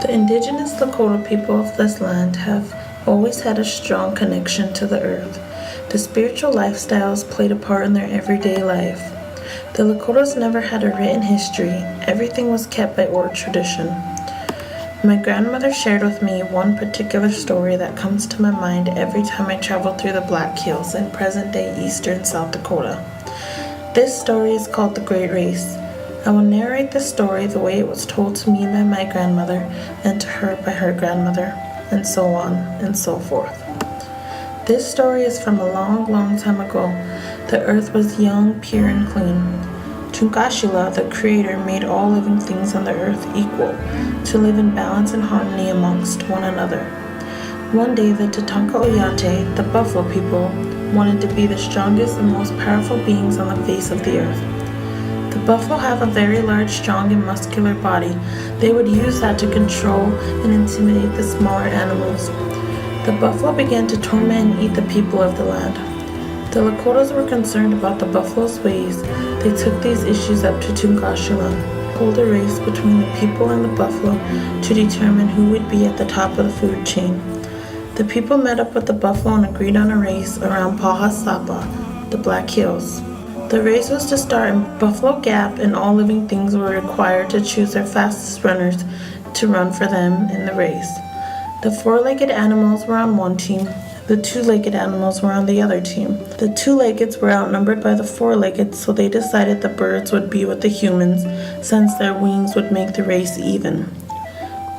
The indigenous Lakota people of this land have always had a strong connection to the earth. The spiritual lifestyles played a part in their everyday life. The Lakotas never had a written history. Everything was kept by oral tradition. My grandmother shared with me one particular story that comes to my mind every time I travel through the Black Hills in present-day eastern South Dakota. This story is called The Great Race. I will narrate the story the way it was told to me by my grandmother and to her by her grandmother, and so on and so forth. This story is from a long, long time ago. The earth was young, pure, and clean. Tunkashila, the creator, made all living things on the earth equal, to live in balance and harmony amongst one another. One day, the Tatanka Oyate, the buffalo people, wanted to be the strongest and most powerful beings on the face of the earth. The buffalo have a very large, strong, and muscular body. They would use that to control and intimidate the smaller animals. The buffalo began to torment and eat the people of the land. The Lakotas were concerned about the buffalo's ways. They took these issues up to Tunkashila, held a race between the people and the buffalo to determine who would be at the top of the food chain. The people met up with the buffalo and agreed on a race around Pahasapa, the Black Hills. The race was to start in Buffalo Gap, and all living things were required to choose their fastest runners to run for them in the race. The four-legged animals were on one team. The two-legged animals were on the other team. The two-leggeds were outnumbered by the four-legged, so they decided the birds would be with the humans, since their wings would make the race even.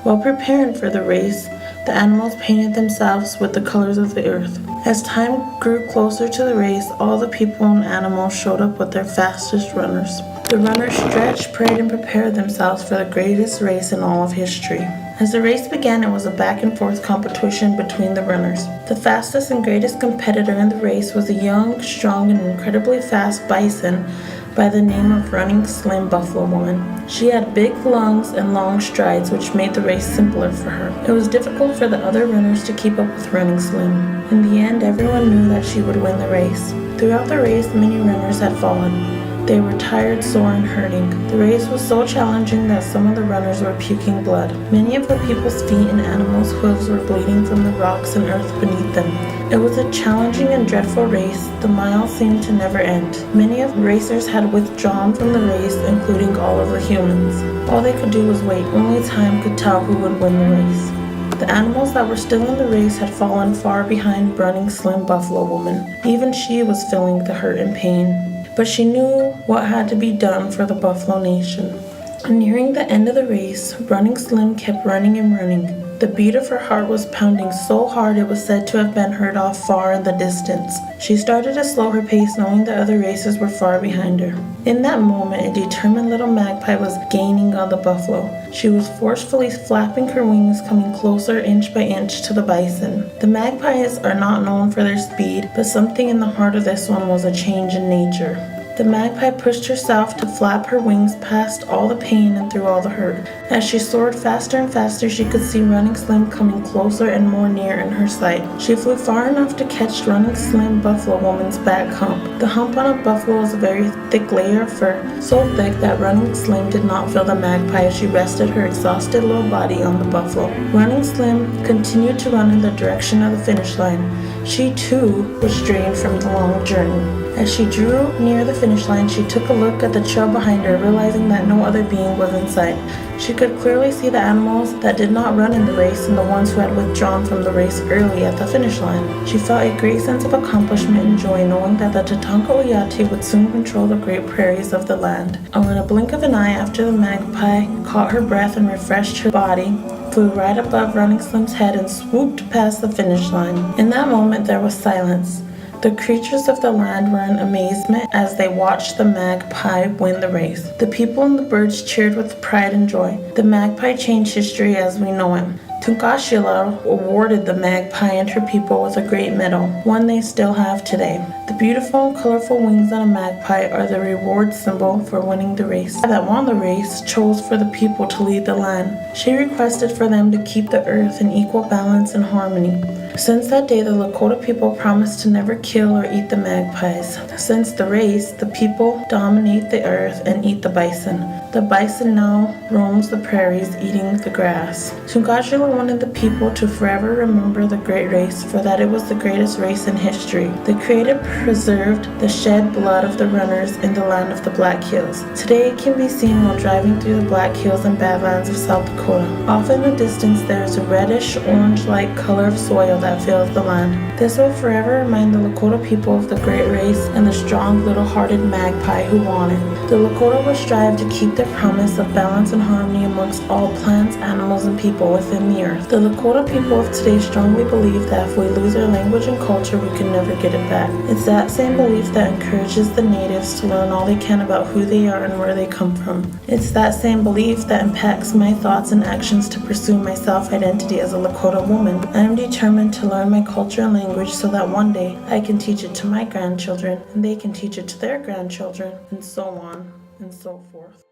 While preparing for the race, the animals painted themselves with the colors of the earth. As time grew closer to the race, all the people and animals showed up with their fastest runners. The runners stretched, prayed, and prepared themselves for the greatest race in all of history. As the race began, it was a back-and-forth competition between the runners. The fastest and greatest competitor in the race was a young, strong, and incredibly fast bison by the name of Running Slim Buffalo Woman. She had big lungs and long strides, which made the race simpler for her. It was difficult for the other runners to keep up with Running Slim. In the end, everyone knew that she would win the race. Throughout the race, many runners had fallen. They were tired, sore, and hurting. The race was so challenging that some of the runners were puking blood. Many of the people's feet and animals' hooves were bleeding from the rocks and earth beneath them. It was a challenging and dreadful race. The miles seemed to never end. Many of the racers had withdrawn from the race, including all of the humans. All they could do was wait. Only time could tell who would win the race. The animals that were still in the race had fallen far behind Running Slim Buffalo Woman. Even she was feeling the hurt and pain. But she knew what had to be done for the Buffalo Nation. Nearing the end of the race, Running Slim kept running and running. The beat of her heart was pounding so hard it was said to have been heard off far in the distance. She started to slow her pace, knowing the other racers were far behind her. In that moment, a determined little magpie was gaining on the buffalo. She was forcefully flapping her wings, coming closer inch by inch to the bison. The magpies are not known for their speed, but something in the heart of this one was a change in nature. The magpie pushed herself to flap her wings past all the pain and through all the hurt. As she soared faster and faster, she could see Running Slim coming closer and more near in her sight. She flew far enough to catch Running Slim Buffalo Woman's back hump. The hump on a buffalo is a very thick layer of fur, so thick that Running Slim did not feel the magpie as she rested her exhausted low body on the buffalo. Running Slim continued to run in the direction of the finish line. She too was drained from the long journey. As she drew near the finish line, she took a look at the trail behind her, realizing that no other being was in sight. She could clearly see the animals that did not run in the race and the ones who had withdrawn from the race early at the finish line. She felt a great sense of accomplishment and joy, knowing that the Tatanka Oyate would soon control the great prairies of the land. In a blink of an eye, after the magpie caught her breath and refreshed her body, flew right above Running Slim's head and swooped past the finish line. In that moment, there was silence. The creatures of the land were in amazement as they watched the magpie win the race. The people and the birds cheered with pride and joy. The magpie changed history as we know it. Tunkashila awarded the magpie and her people with a great medal, one they still have today. The beautiful and colorful wings on a magpie are the reward symbol for winning the race. The that won the race chose for the people to lead the land. She requested for them to keep the earth in equal balance and harmony. Since that day, the Lakota people promised to never kill or eat the magpies. Since the race, the people dominate the earth and eat the bison. The bison now roams the prairies eating the grass. Tunkashila wanted the people to forever remember the great race, for that it was the greatest race in history. The Creator preserved the shed blood of the runners in the land of the Black Hills. Today it can be seen while driving through the Black Hills and Badlands of South Dakota. Off in the distance there is a reddish, orange-like color of soil that fills the land. This will forever remind the Lakota people of the great race and the strong, little-hearted magpie who won it. The Lakota will strive to keep their promise of balance and harmony amongst all plants, animals, and people within the earth. The Lakota people of today strongly believe that if we lose our language and culture, we can never get it back. It's that same belief that encourages the natives to learn all they can about who they are and where they come from. It's that same belief that impacts my thoughts and actions to pursue my self-identity as a Lakota woman. I am determined to learn my culture and language so that one day I can teach it to my grandchildren and they can teach it to their grandchildren, and so on and so forth.